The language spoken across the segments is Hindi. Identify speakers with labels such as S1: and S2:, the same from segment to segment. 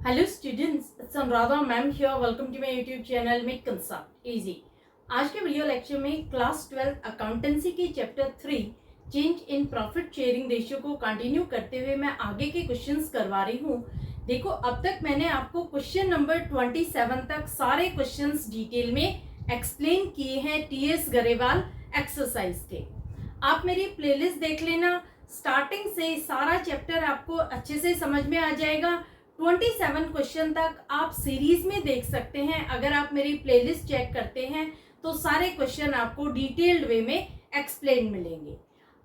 S1: Hello students, it's Anuradha ma'am here. Welcome to my YouTube channel make concept easy. आज के वीडियो लेक्चर में क्लास 12 अकाउंटेंसी के chapter 3 change in profit sharing ratio को कंटिन्यू करते हुए मैं आगे के क्वेश्चंस करवा रही हूँ। देखो, अब तक मैंने आपको क्वेश्चन नंबर 27 तक सारे क्वेश्चंस डिटेल में एक्सप्लेन किए हैं टीएस गरेवाल एक्सरसाइज के। आप मेरी प्लेलिस्ट देख लेना, स्टार्टिंग से सारा चैप्टर आपको अच्छे से समझ में आ जाएगा। 27 क्वेश्चन तक आप सीरीज में देख सकते हैं। अगर आप मेरी प्लेलिस्ट चेक करते हैं तो सारे क्वेश्चन आपको डिटेल्ड वे में एक्सप्लेन मिलेंगे।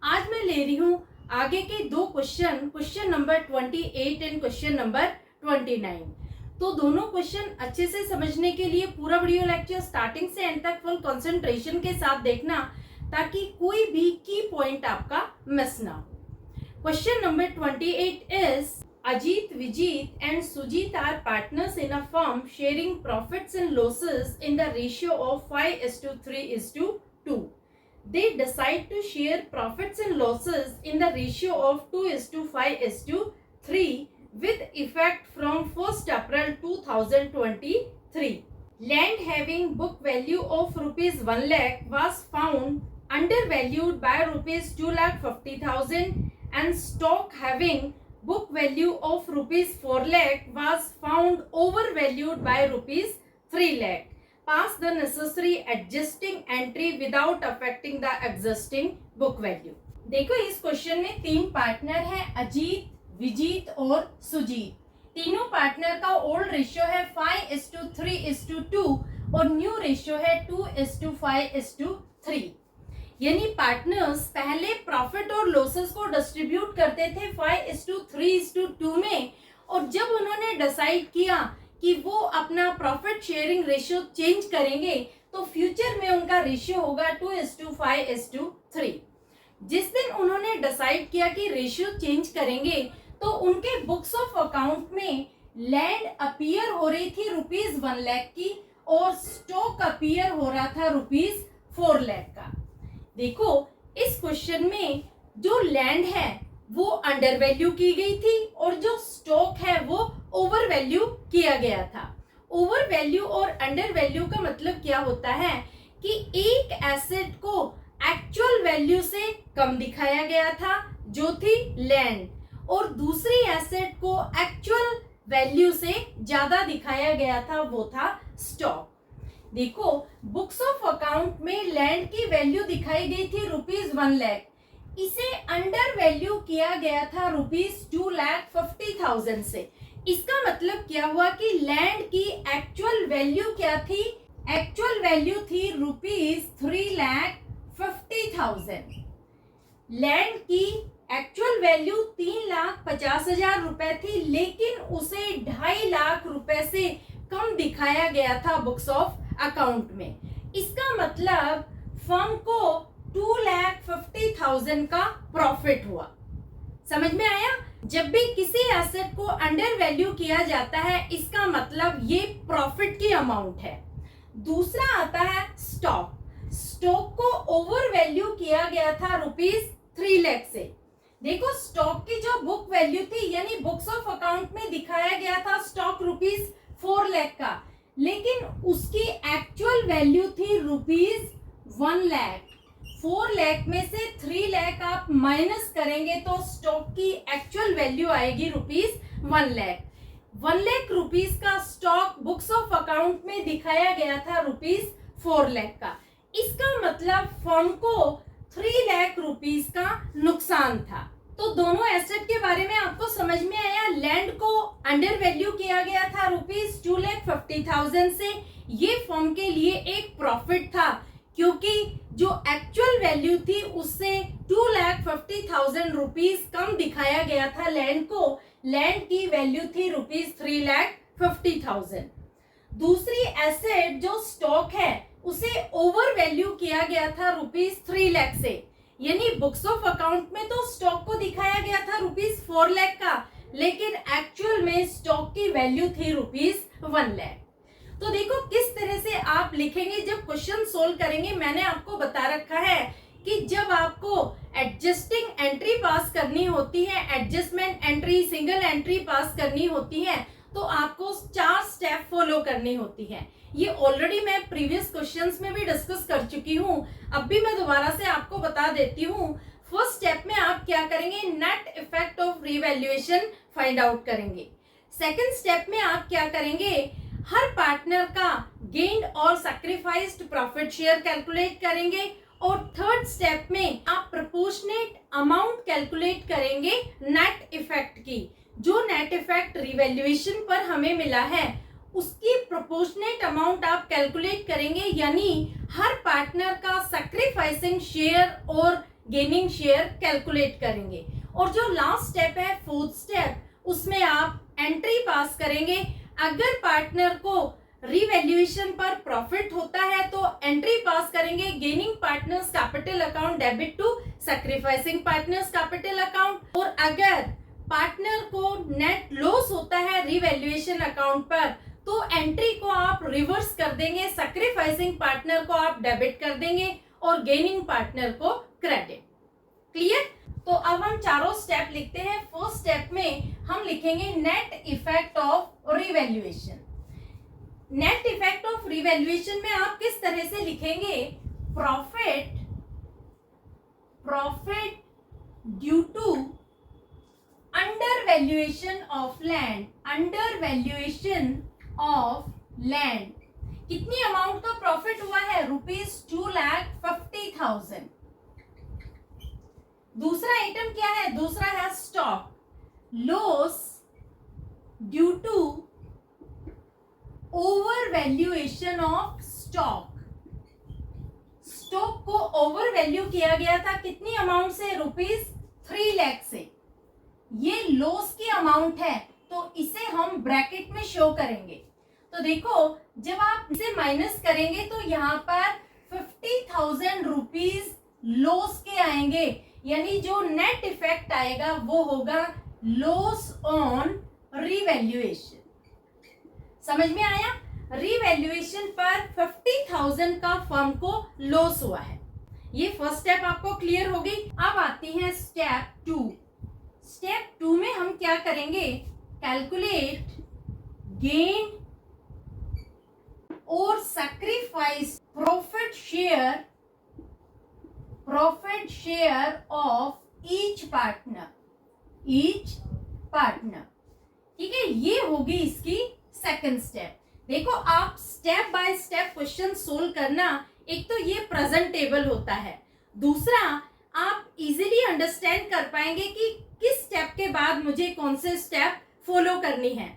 S1: आज मैं ले रही हूं आगे के दो question, question number 28 and question number 29। तो दोनों क्वेश्चन अच्छे से समझने के लिए पूरा वीडियो लेक्चर स्टार्टिंग से एंड तक फुल कंसंट्रेशन के साथ देखना, ताकि कोई भी की पॉइंट आपका मिस ना हो। Question number 28 is Ajit, Vijit and Sujit are partners in a firm sharing profits and losses in the ratio of 5:3:2. They decide to share profits and losses in the ratio of 2:5:3 with effect from 1st April 2023. Land having book value of rupees 1 lakh was found undervalued by rupees 2,50,000 and stock having book value of rupees 4 lakh was found overvalued by rupees 3 lakh. Pass the necessary adjusting entry without affecting the existing book value. देखो, इस क्वेश्चन में तीन पार्टनर हैं, अजीत, विजीत और सुजीत। तीनों पार्टनर का ओल्ड रेशियो है 5:3:2 और न्यू रेशियो है 2:5:3। यानी पार्टनर्स पहले प्रॉफिट और लॉसेस को डिस्ट्रीब्यूट करते थे 5:3:2 में, और जब उन्होंने डिसाइड किया कि वो अपना प्रॉफिट शेयरिंग रेशियो चेंज करेंगे तो फ्यूचर में उनका रेशियो होगा 2:5:3। जिस दिन उन्होंने डिसाइड किया कि रेशियो चेंज करेंगे तो उनके बुक्स ऑफ अकाउंट में लैंड अपीयर हो रही थी रुपीज 1 लाख की और स्टॉक अपीयर हो रहा था रुपीज 4 लाख का। देखो, इस क्वेश्चन में जो लैंड है वो अंडर वैल्यू की गई थी और जो स्टॉक है वो ओवर वैल्यू किया गया था। ओवर वैल्यू और अंडर वैल्यू का मतलब क्या होता है कि एक एसेट को एक्चुअल वैल्यू से कम दिखाया गया था जो थी लैंड, और दूसरी एसेट को एक्चुअल वैल्यू से ज्यादा दिखाया गया था, वो था स्टॉक। देखो, बुक्स ऑफ अकाउंट में लैंड की वैल्यू दिखाई गई थी रुपीज 1 लाख, इसे अंडर वैल्यू किया गया था रुपीज 2,50,000 से। इसका मतलब क्या हुआ कि लैंड की एक्चुअल वैल्यू क्या थी? एक्चुअल वैल्यू थी रुपीज 3,50,000। लैंड की एक्चुअल वैल्यू 3,50,000 रुपए थी, लेकिन उसे 2.5 लाख रुपए से कम दिखाया गया था बुक्स ऑफ अकाउंट में। इसका मतलब फर्म को 2,50,000 का प्रॉफिट हुआ। समझ में आया? जब भी किसी एसेट को अंडर वैल्यू किया जाता है, इसका मतलब ये प्रॉफिट की अमाउंट है। दूसरा आता है स्टॉक। स्टॉक को ओवर वैल्यू किया गया था रुपीज 3 लाख से। देखो, स्टॉक की जो बुक वैल्यू थी, यानी बुक्स ऑफ अकाउंट में दिखाया गया था स्टॉक रुपीज 4 लाख का, लेकिन उसकी एक्चुअल वैल्यू थी रुपीज 1 लाख। 4 लाख में से 3 लाख आप माइनस करेंगे तो स्टॉक की एक्चुअल वैल्यू आएगी रुपीज 1 लाख। 1 लाख रुपीज का स्टॉक बुक्स ऑफ अकाउंट में दिखाया गया था रुपीज 4 लाख का। इसका मतलब फर्म को 3 लाख रुपीज का नुकसान था। तो दोनों एसेट के बारे में आपको समझ में आया। लैंड को अंडर वैल्यू किया गया था रुपीज 2,50,000 से। ये फर्म के लिए एक प्रॉफिट था, क्योंकि जो एक्चुअल वैल्यू थी उससे 2,50,000 रुपीज कम दिखाया गया था लैंड को। लैंड की वैल्यू थी रुपीज 3,50,000। दूसरी एसेट जो स्टॉक है उसे ओवर वैल्यू किया गया था रुपीज 3 लाख से। यानी बुक्स ऑफ अकाउंट में तो स्टॉक को दिखाया गया था रुपीज 4 लाख का, लेकिन एक्चुअल में स्टॉक की वैल्यू थी रुपीज 1 लाख। तो देखो किस तरह से आप लिखेंगे जब क्वेश्चन सोल्व करेंगे। मैंने आपको बता रखा है कि जब आपको एडजस्टिंग एंट्री पास करनी होती है, एडजस्टमेंट एंट्री, सिंगल एंट्री पास करनी होती है, तो आपको 4 स्टेप फॉलो करनी होती है। ये ऑलरेडी मैं प्रीवियस क्वेश्चंस में भी डिस्कस कर चुकी हूँ, अब भी मैं दोबारा से आपको बता देती हूँ। फर्स्ट स्टेप में आप क्या करेंगे, net effect of revaluation find out करेंगे। सेकंड स्टेप में आप क्या करेंगे, हर पार्टनर का गेन्ड और सैक्रिफाइस्ड प्रॉफिट शेयर कैलकुलेट करेंगे। और थर्ड स्टेप में आप प्रोपोर्शनेट अमाउंट कैलकुलेट करेंगे नेट इफेक्ट की। जो नेट इफेक्ट रिवैल्यूएशन पर हमें मिला है उसकी प्रोपोर्शनेट अमाउंट आप कैलकुलेट करेंगे, यानी हर पार्टनर का सैक्रिफाइसिंग शेयर और गेनिंग शेयर कैलकुलेट करेंगे। और जो लास्ट स्टेप है, फोर्थ स्टेप, उसमें आप एंट्री पास करेंगे। अगर पार्टनर को रिवैल्यूएशन पर प्रॉफिट होता है तो एंट्री पास करेंगे, gaining partners capital account debit to sacrificing partners capital account. और अगर पार्टनर को नेट लॉस होता है रिवैल्यूएशन अकाउंट पर तो एंट्री को आप रिवर्स कर देंगे, सैक्रिफाइसिंग पार्टनर को आप डेबिट कर देंगे और गेनिंग पार्टनर को क्रेडिट। क्लियर? तो अब हम चारों स्टेप लिखते हैं। फर्स्ट स्टेप में हम लिखेंगे net effect of revaluation. Net effect of revaluation में आप किस तरह से लिखेंगे, profit due to under valuation of land, under valuation of land. कितनी अमाउंट का प्रॉफिट हुआ है, ₹2,50,000। दूसरा आइटम क्या है, दूसरा है stock, loss due to over valuation of stock. Stock को ओवर वैल्यू किया गया था, कितनी अमाउंट से, ₹3 लाख से। ये लॉस की अमाउंट है तो इसे हम ब्रैकेट में शो करेंगे। तो देखो जब आप इसे माइनस करेंगे तो यहाँ पर 50,000 रुपीज लॉस के आएंगे, यानी जो नेट इफेक्ट आएगा वो होगा लॉस ऑन रिवैल्यूएशन। समझ में आया? रिवैल्यूएशन पर 50,000 का फर्म को लॉस हुआ है। ये फर्स्ट स्टेप आपको क्लियर हो गई। अब आती है स्टेप 2। स्टेप 2 में हम क्या करेंगे, कैलकुलेट गेन और sacrifice profit share of each partner. ठीक है, ये होगी इसकी सेकंड स्टेप। देखो आप step by step question solve करना, एक तो ये प्रेजेंटेबल होता है, दूसरा आप इजीली अंडरस्टैंड कर पाएंगे कि किस स्टेप के बाद मुझे कौन से स्टेप फॉलो करनी है।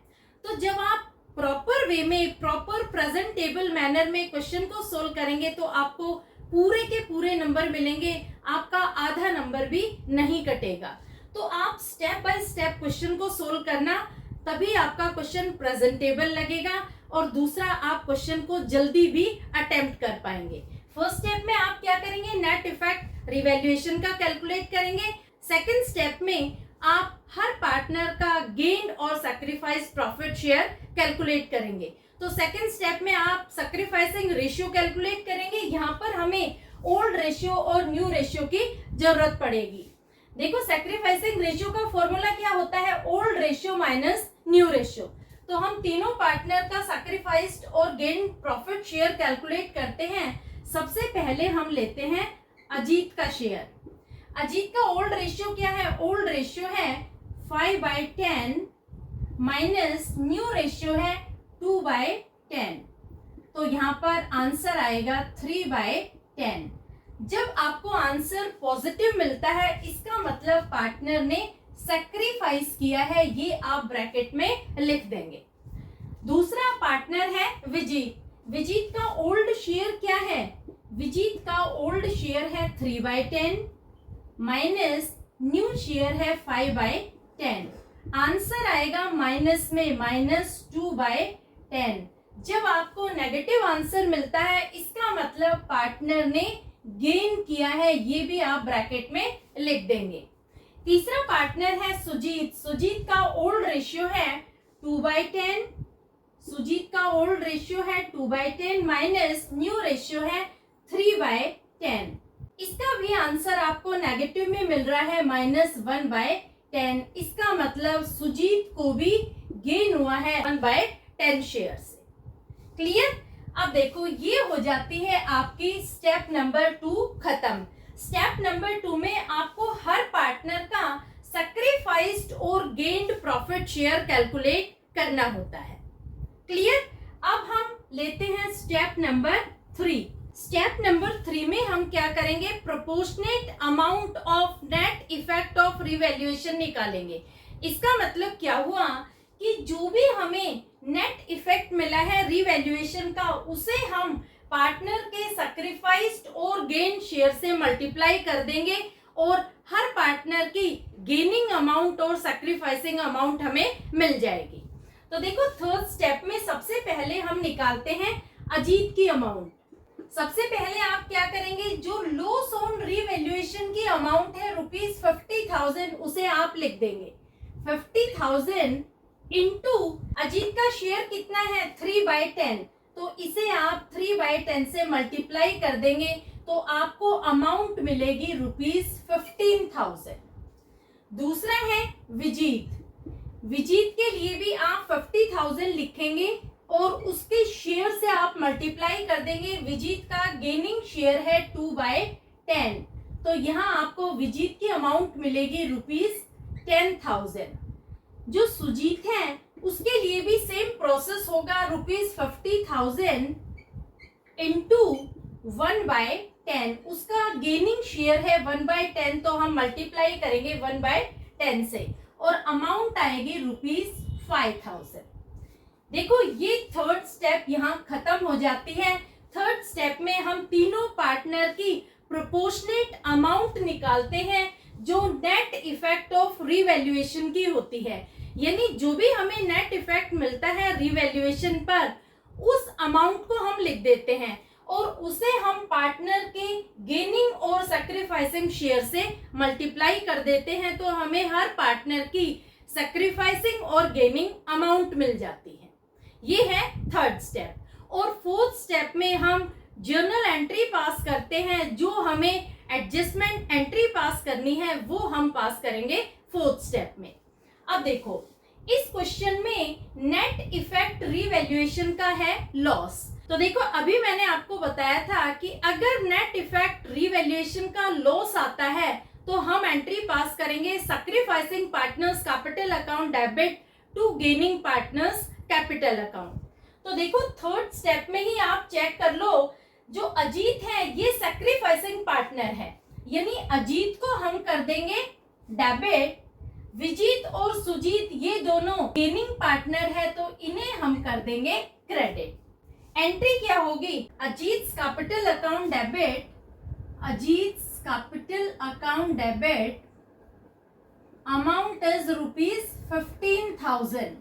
S1: तो जब आप प्रॉपर वे में, प्रॉपर प्रेजेंटेबल मैनर में क्वेश्चन को सोल्व करेंगे तो आपको पूरे के पूरे नंबर मिलेंगे, आपका आधा नंबर भी नहीं कटेगा। तो आप स्टेप बाय स्टेप क्वेश्चन को सोल्व करना, तभी आपका क्वेश्चन प्रेजेंटेबल लगेगा और दूसरा आप क्वेश्चन को जल्दी भी अटेम्प्ट कर पाएंगे। फर्स्ट स्टेप में आप क्या करेंगे, नेट इफेक्ट रिवैल्यूएशन का कैलकुलेट करेंगे। सेकंड स्टेप में आप हर पार्टनर का गेन और सैक्रिफाइस प्रॉफिट शेयर कैलकुलेट करेंगे। तो सेकंड स्टेप में आप सैक्रिफाइसिंग रेशियो कैलकुलेट करेंगे। यहाँ पर हमें ओल्ड रेशियो और न्यू रेशियो की जरूरत पड़ेगी। देखो सैक्रिफाइसिंग रेशियो का फॉर्मूला क्या होता है, old ratio minus new ratio. तो हम तीनों पार्टनर का सैक्रिफाइस्ड और गेन प्रॉफिट शेयर कैलकुलेट करते हैं। सबसे पहले हम लेते हैं अजीत का शेयर। अजीत का ओल्ड रेशियो क्या है, ओल्ड रेशियो है 5/10 माइनस न्यू रेशियो है 2/10। तो यहाँ पर आंसर आएगा 3/10। जब आपको आंसर पॉजिटिव मिलता है इसका मतलब पार्टनर ने सैक्रिफाइस किया है, ये आप ब्रैकेट में लिख देंगे। दूसरा पार्टनर है विजीत। विजीत का ओल्ड शेयर क्या है, विजीत का ओल्ड शेयर है 3/10 माइनस न्यू शेयर है 5/10। आंसर आएगा माइनस में -2/10। जब आपको नेगेटिव आंसर मिलता है इसका मतलब पार्टनर ने गेन किया है, ये भी आप ब्रैकेट में लिख देंगे। तीसरा पार्टनर है सुजीत। सुजीत का ओल्ड रेशियो है 2/10। सुजीत का ओल्ड रेशियो है 2/10 माइनस न्यू रेशियो है 3/10। इसका भी आंसर आपको नेगेटिव में मिल रहा है -1/10। इसका मतलब सुजीत को भी गेन हुआ है 1/10 शेयर से। क्लियर? अब देखो ये हो जाती है आपकी स्टेप नंबर 2 खत्म। स्टेप नंबर 2 में आपको हर पार्टनर का सैक्रिफाइस्ड और गेन्ड प्रॉफिट शेयर कैलकुलेट करना होता है। क्लियर? अब हम लेते हैं स्टेप नंबर 3। स्टेप नंबर 3 में हम क्या करेंगे, proportionate amount of net effect of revaluation निकालेंगे। इसका मतलब क्या हुआ कि जो भी हमें नेट इफेक्ट मिला है रिवैल्यूएशन का, उसे हम पार्टनर के सैक्रिफाइस्ड और गेन शेयर से मल्टीप्लाई कर देंगे और हर पार्टनर की गेनिंग अमाउंट और सैक्रिफाइसिंग अमाउंट हमें मिल जाएगी। तो देखो थर्ड स्टेप में सबसे पहले हम निकालते हैं अजीत की अमाउंट। सबसे पहले आप क्या करेंगे, जो लॉस ऑन रिवैल्यूएशन की अमाउंट है ₹50,000, उसे आप लिख देंगे 50,000 इंटू अजीत का शेयर कितना है 3/10, तो इसे आप 3/10 से मल्टीप्लाई कर देंगे तो आपको अमाउंट मिलेगी ₹15,000। दूसरा है विजीत। विजीत के लिए भी आप 50,000 लिखेंगे और उसके शेयर से आप मल्टीप्लाई कर देंगे। विजीत का गेनिंग शेयर है 2/10, तो यहाँ आपको विजीत की अमाउंट मिलेगी ₹10,000। जो सुजीत है उसके लिए भी सेम प्रोसेस होगा, ₹50,000 इंटू 1/10, उसका गेनिंग शेयर है 1/10, तो हम मल्टीप्लाई करेंगे 1/10 से और अमाउंट आएगी ₹5,000। देखो ये थर्ड स्टेप यहाँ खत्म हो जाती है। थर्ड स्टेप में हम तीनों पार्टनर की प्रोपोर्शनेट अमाउंट निकालते हैं जो नेट इफेक्ट ऑफ रिवैल्यूएशन की होती है। यानी जो भी हमें नेट इफेक्ट मिलता है रिवैल्यूएशन पर, उस अमाउंट को हम लिख देते हैं और उसे हम पार्टनर के गेनिंग और सैक्रिफाइसिंग शेयर से मल्टीप्लाई कर देते हैं, तो हमें हर पार्टनर की सैक्रिफाइसिंग और गेनिंग अमाउंट मिल जाती है। ये है थर्ड स्टेप। और फोर्थ स्टेप में हम जर्नल एंट्री पास करते हैं। जो हमें एडजस्टमेंट एंट्री पास करनी है वो हम पास करेंगे फोर्थ स्टेप में। अब देखो इस क्वेश्चन में नेट इफेक्ट रिवैल्यूएशन का है लॉस। तो देखो अभी मैंने आपको बताया था कि अगर नेट इफेक्ट रिवैल्यूएशन का लॉस आता है तो हम एंट्री पास करेंगे sacrificing partners capital account debit to gaining partners capital account. तो देखो थर्ड स्टेप में ही आप चेक कर लो, जो अजीत है ये सैक्रिफाइसिंग पार्टनर है, यानी अजीत को हम कर देंगे डेबिट। विजीत और सुजीत ये दोनों गेनिंग पार्टनर है तो इन्हें हम कर देंगे क्रेडिट। एंट्री क्या होगी, Ajit capital account debit, Ajit capital account debit amount is ₹15,000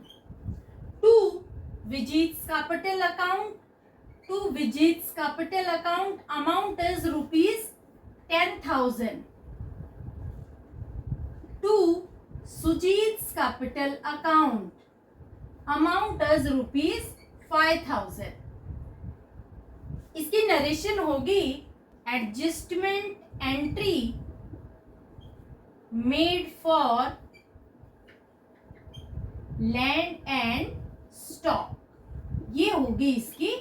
S1: to Vijit capital account, to Vijit capital account amount is ₹10,000 to Sujit capital account amount is ₹5,000। इसकी नरेशन होगी adjustment entry made for land and stock, ये होगी इसकी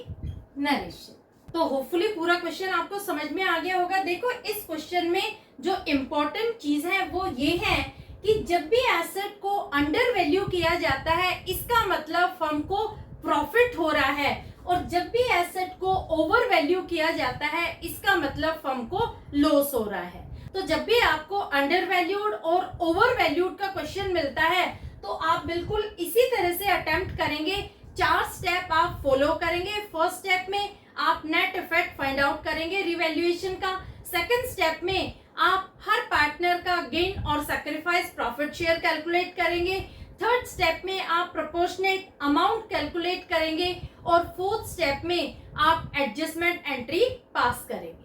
S1: नरेशन। तो होपफुली पूरा क्वेश्चन आपको समझ में आ गया होगा। देखो इस क्वेश्चन में जो इम्पोर्टेंट चीज है वो ये है कि जब भी एसेट को अंडर वैल्यू किया जाता है इसका मतलब फर्म को प्रॉफिट हो रहा है, और जब भी एसेट को ओवर वैल्यू किया जाता है इसका मतलब फर्म को लॉस हो रहा है। तो जब भी आपको अंडर वैल्यूड और ओवर वैल्यूड का क्वेश्चन मिलता है तो आप बिल्कुल इसी तरह से अटेम्प्ट करेंगे। 4 स्टेप आप फॉलो करेंगे। फर्स्ट स्टेप में आप नेट इफेक्ट फाइंड आउट करेंगे रिवैल्यूएशन का। सेकंड स्टेप में आप हर पार्टनर का गेन और सैक्रिफाइस प्रॉफिट शेयर कैलकुलेट करेंगे। थर्ड स्टेप में आप प्रोपोर्शनेट अमाउंट कैलकुलेट करेंगे और फोर्थ स्टेप में आप एडजस्टमेंट एंट्री पास करेंगे।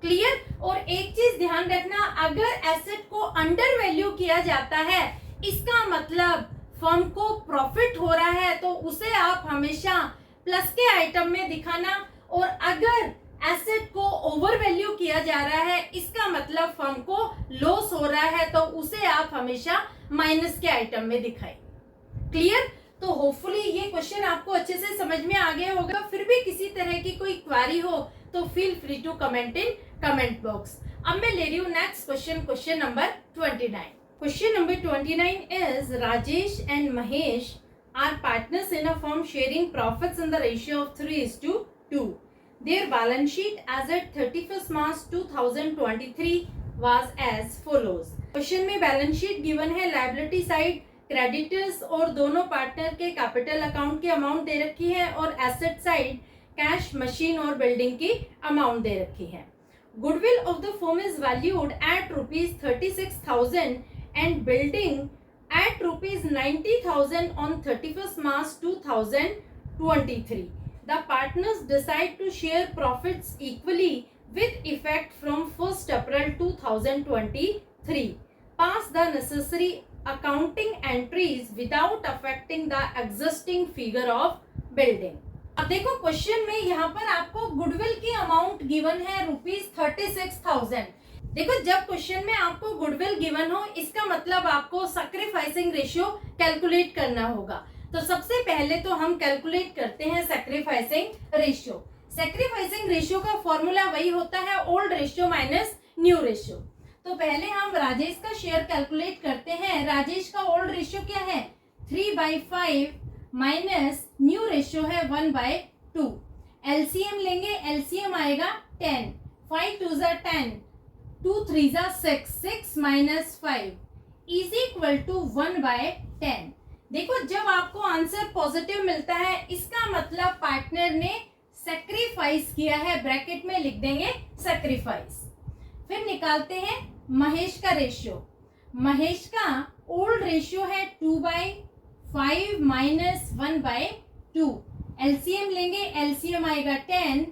S1: क्लियर? और एक चीज ध्यान रखना, अगर एसेट को अंडर वैल्यू किया जाता है इसका मतलब फर्म को प्रॉफिट हो रहा है तो उसे आप हमेशा प्लस के आइटम में दिखाना, और अगर एसेट को ओवर वैल्यू किया जा रहा है इसका मतलब फर्म को लॉस हो रहा है तो उसे आप हमेशा माइनस के आइटम में दिखाएं। क्लियर? तो होपफुली ये क्वेश्चन आपको अच्छे से समझ में आ गया होगा। फिर भी किसी तरह की कोई क्वेरी हो तो feel free to comment in comment box. अब मैं ले रही हूँ next question, question number 29। Question number 29 is Rajesh and Mahesh are partners in a firm sharing profits in the ratio of 3:2. Their balance sheet as at 31st March 2023 was as follows. Question में बैलेंस शीट गिवन है, लायबिलिटी साइड क्रेडिटर्स और दोनों पार्टनर के कैपिटल अकाउंट की अमाउंट दे रखी है और एसेट साइड कैश, मशीन और बिल्डिंग की अमाउंट दे रखी है। Goodwill of the firm is valued at ₹36,000 and building at ₹90,000 on 31st March 2023. The partners decide to share profits equally with effect from 1st April 2023. Pass the necessary accounting entries without affecting the existing figure of building. अब देखो क्वेश्चन में यहाँ पर आपको गुडविल की अमाउंट गिवन है ₹36,000। देखो जब क्वेश्चन में आपको गुडविल गिवन हो इसका मतलब आपको सैक्रिफाइसिंग रेशियो कैलकुलेट करना होगा। तो सबसे पहले तो हम कैलकुलेट करते हैं सैक्रिफाइसिंग रेशियो। सैक्रिफाइसिंग रेशियो का फॉर्मूला वही होता है old ratio minus new ratio. तो पहले हम राजेश का शेयर कैलकुलेट करते हैं। राजेश का ओल्ड रेशियो क्या है? 3/5 माइनस न्यू रेशियो है 1/2। एलसीएम लेंगे, एलसीएम आएगा 10, 5 2 जा 10, 2 3 जा 6, 6 माइनस 5 इज इक्वल टू 1/10। देखो जब आपको आंसर पॉजिटिव मिलता है इसका मतलब पार्टनर ने सैक्रिफाइस किया है, ब्रैकेट में लिख देंगे सैक्रिफाइस। फिर निकालते हैं महेश का रेशियो। महेश का ओल्ड रेशियो है 2/5 माइनस 1/2। एलसीएम लेंगे, एलसीएम आएगा 10,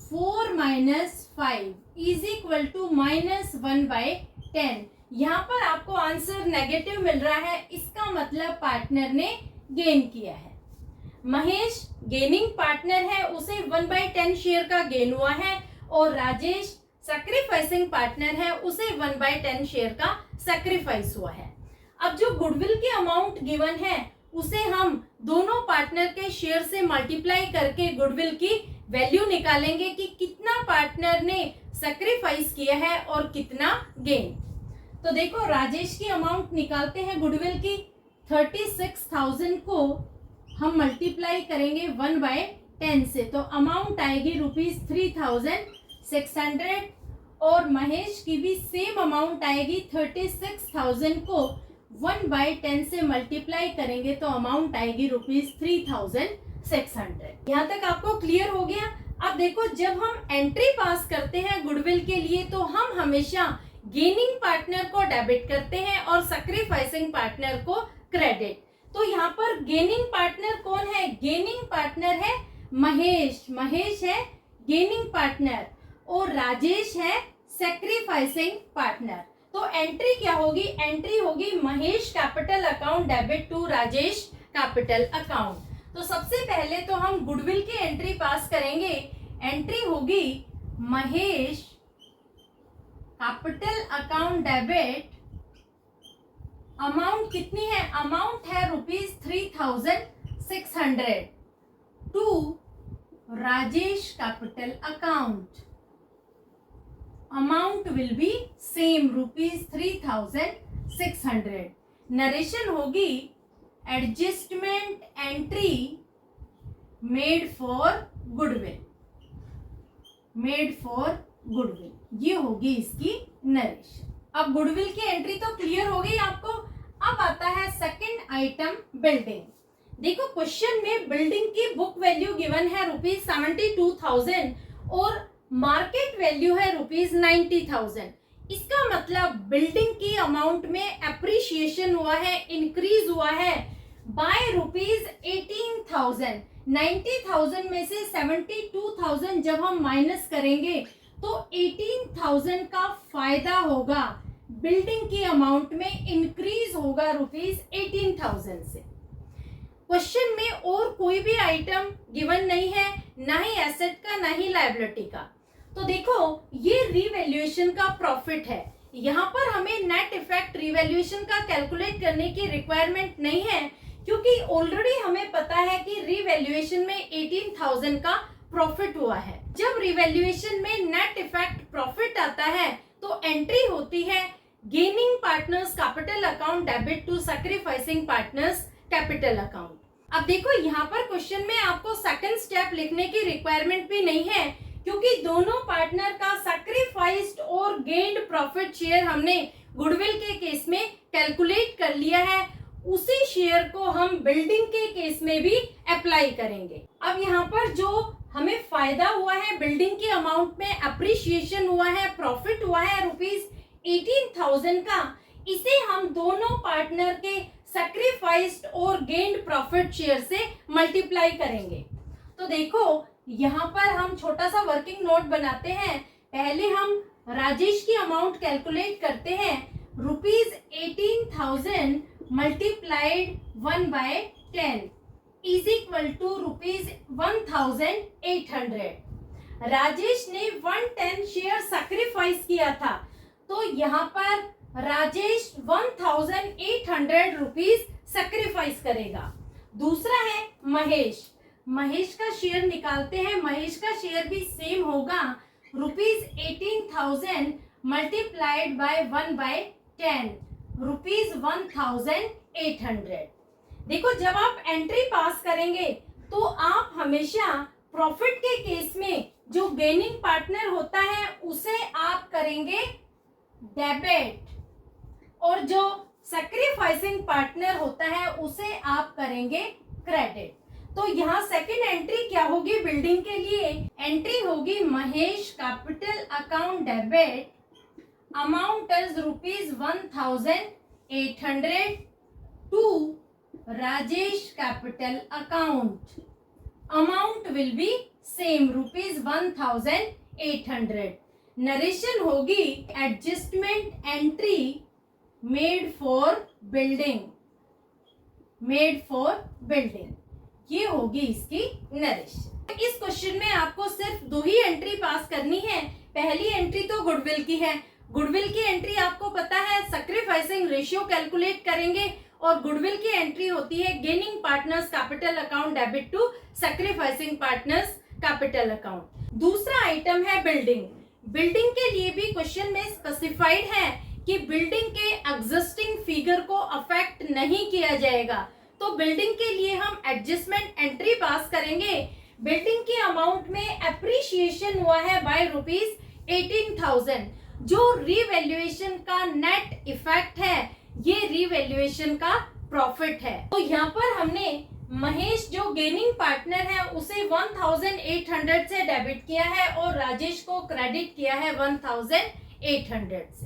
S1: 4 minus 5 is equal to minus 1/10। यहाँ पर आपको आंसर नेगेटिव मिल रहा है, इसका मतलब पार्टनर ने गेन किया है। महेश गेनिंग पार्टनर है, उसे 1/10 शेयर का गेन हुआ है और राजेश सैक्रिफाइसिंग पार्टनर है, उसे 1/10 शेयर का सैक्रिफाइस हुआ है। अब जो गुडविल की अमाउंट गिवन है उसे हम दोनों पार्टनर के शेयर से मल्टीप्लाई करके गुडविल की वैल्यू निकालेंगे कि कितना पार्टनर ने सैक्रिफाइस किया है और कितना गेन। तो देखो राजेश की अमाउंट निकालते हैं गुडविल की। 36,000 को हम मल्टीप्लाई करेंगे 1/10 से, तो अमाउंट आएगी ₹3,600 और महेश की भी सेम अमाउंट आएगी। 36,000 को 1/10 से मल्टीप्लाई करेंगे तो अमाउंट आएगी ₹3,600। यहाँ तक आपको क्लियर हो गया। अब देखो जब हम एंट्री पास करते हैं गुडविल के लिए तो हम हमेशा गेनिंग पार्टनर को डेबिट करते हैं और सैक्रिफाइसिंग पार्टनर को क्रेडिट। तो यहाँ पर गेनिंग पार्टनर कौन है? गेनिंग पार्टनर है महेश। महेश है गेनिंग पार्टनर और राजेश है सैक्रिफाइसिंग पार्टनर। तो एंट्री क्या होगी? एंट्री होगी Mahesh capital account debit to Rajesh capital account. तो सबसे पहले तो हम गुडविल की एंट्री पास करेंगे। एंट्री होगी Mahesh capital account debit, amount कितनी है? अमाउंट है ₹3,600 to Rajesh capital account. Amount will be same ₹3,600। Narration होगी adjustment entry made for goodwill, made for goodwill, ये होगी इसकी नरेशन। अब गुडविल की एंट्री तो क्लियर हो गई आपको। अब आता है सेकंड आइटम बिल्डिंग। देखो क्वेश्चन में बिल्डिंग की बुक वैल्यू गिवन है ₹72,000 और मार्केट वैल्यू है ₹90,000। इसका मतलब बिल्डिंग की अमाउंट में एप्रिशिएशन हुआ है, इंक्रीज हुआ है बाय ₹18,000। 90,000 में से 72,000 जब हम माइनस करेंगे तो 18,000 का फायदा होगा, बिल्डिंग की अमाउंट में इंक्रीज होगा ₹18,000 से। क्वेश्चन में और कोई भी आइटम गिवन नहीं है, ना ही एसेट का ना ही लायबिलिटी का। तो देखो ये रिवैल्यूएशन का प्रॉफिट है। यहाँ पर हमें नेट इफेक्ट रिवैल्यूएशन का कैलकुलेट करने की रिक्वायरमेंट नहीं है क्योंकि ऑलरेडी हमें पता है कि रिवैल्यूएशन में 18,000 का प्रॉफिट हुआ है। जब रिवैल्यूएशन में नेट इफेक्ट प्रॉफिट आता है तो एंट्री होती है gaining partners capital account debit to sacrificing partners capital account. अब देखो यहाँ पर क्वेश्चन में आपको सेकंड स्टेप लिखने की रिक्वायरमेंट भी नहीं है, क्योंकि दोनों पार्टनर का सैक्रिफाइस्ड और गेन्ड प्रॉफिट शेयर हमने गुडविल के केस में कैलकुलेट कर लिया है। उसी शेयर को हम बिल्डिंग के केस में भी अप्लाई करेंगे। अब यहाँ पर जो हमें फायदा हुआ है बिल्डिंग के अमाउंट में अप्रिशिएशन हुआ है, प्रॉफिट हुआ है ₹18,000 का, इसे हम दोनों पार्टनर के सैक्रिफाइस्ड और गेन्ड प्रॉफिट शेयर से मल्टीप्लाई करेंगे। तो देखो यहाँ पर हम छोटा सा वर्किंग नोट बनाते हैं। पहले हम राजेश की अमाउंट कैलकुलेट करते हैं। ₹18,000 multiplied 1/10 is equal to ₹1,800। Rajesh ने 110 शेयर सैक्रिफाइस किया था, तो यहाँ पर राजेश 1,800 रुपीज सैक्रिफाइस करेगा। दूसरा है महेश। महेश का शेयर निकालते हैं। महेश का शेयर भी सेम होगा ₹18,000 मल्टीप्लाइड बाय 1/10 ₹1,800। देखो जब आप एंट्री पास करेंगे तो आप हमेशा प्रॉफिट के केस में जो गेनिंग पार्टनर होता है उसे आप करेंगे डेबिट, और जो सैक्रिफाइसिंग पार्टनर होता है उसे आप करेंगे क्रेडिट। तो यहाँ सेकंड एंट्री क्या होगी बिल्डिंग के लिए? एंट्री होगी Mahesh capital account debit, amount is ₹1,800 to Rajesh capital account, amount will be same ₹1,800। Narration होगी adjustment entry made for building, ये होगी इसकी नरेशन। इस क्वेश्चन में आपको सिर्फ 2 ही एंट्री पास करनी है। पहली एंट्री तो गुडविल की है। गुडविल की एंट्री आपको पता है सैक्रिफाइसिंग रेशियो कैलकुलेट करेंगे, और गुडविल की एंट्री होती है gaining partners capital account debit to sacrificing partners capital account. दूसरा आइटम है बिल्डिंग। बिल्डिंग के लिए भी क्वेश्चन में स्पेसिफाइड है कि बिल्डिंग के एग्जिस्टिंग फिगर को अफेक्ट नहीं किया जाएगा, तो बिल्डिंग के लिए हम एडजस्टमेंट एंट्री पास करेंगे। बिल्डिंग के अमाउंट में एप्रिशिएशन हुआ है बाय ₹18,000। जो रिवैल्यूएशन का नेट इफेक्ट है ये रिवैल्यूएशन का प्रॉफिट है। तो यहाँ पर हमने महेश जो गेनिंग पार्टनर है उसे 1,800 से डेबिट किया है और राजेश को क्रेडिट किया है 1,800 से।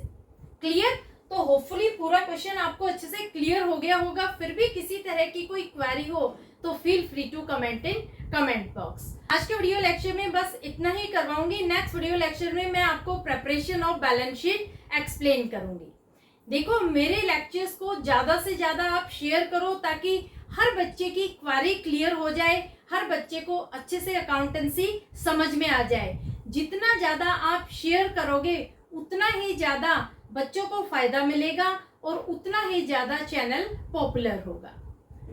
S1: क्लियर? तो होपफुली पूरा क्वेश्चन आपको अच्छे से क्लियर हो गया होगा। फिर भी किसी तरह की कोई क्वेरी हो तो feel free to comment in comment box. आज के वीडियो लेक्चर में बस इतना ही करवाऊंगी। नेक्स्ट वीडियो लेक्चर में मैं आपको preparation of balance sheet explain करूंगी। देखो मेरे लेक्चर्स को ज्यादा से ज्यादा आप शेयर करो ताकि हर बच्चे की क्वेरी क्लियर हो जाए, हर बच्चे को अच्छे से अकाउंटेंसी समझ में आ जाए। जितना ज्यादा आप शेयर करोगे उतना ही ज्यादा बच्चों को फायदा मिलेगा और उतना ही ज्यादा चैनल पॉपुलर होगा।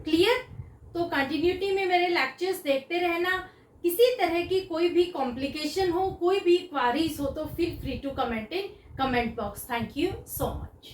S1: क्लियर? तो कंटिन्यूटी में मेरे लेक्चर्स देखते रहना। किसी तरह की कोई भी कॉम्प्लिकेशन हो, कोई भी क्वेरीज हो तो feel free to comment in comment box. Thank you so much.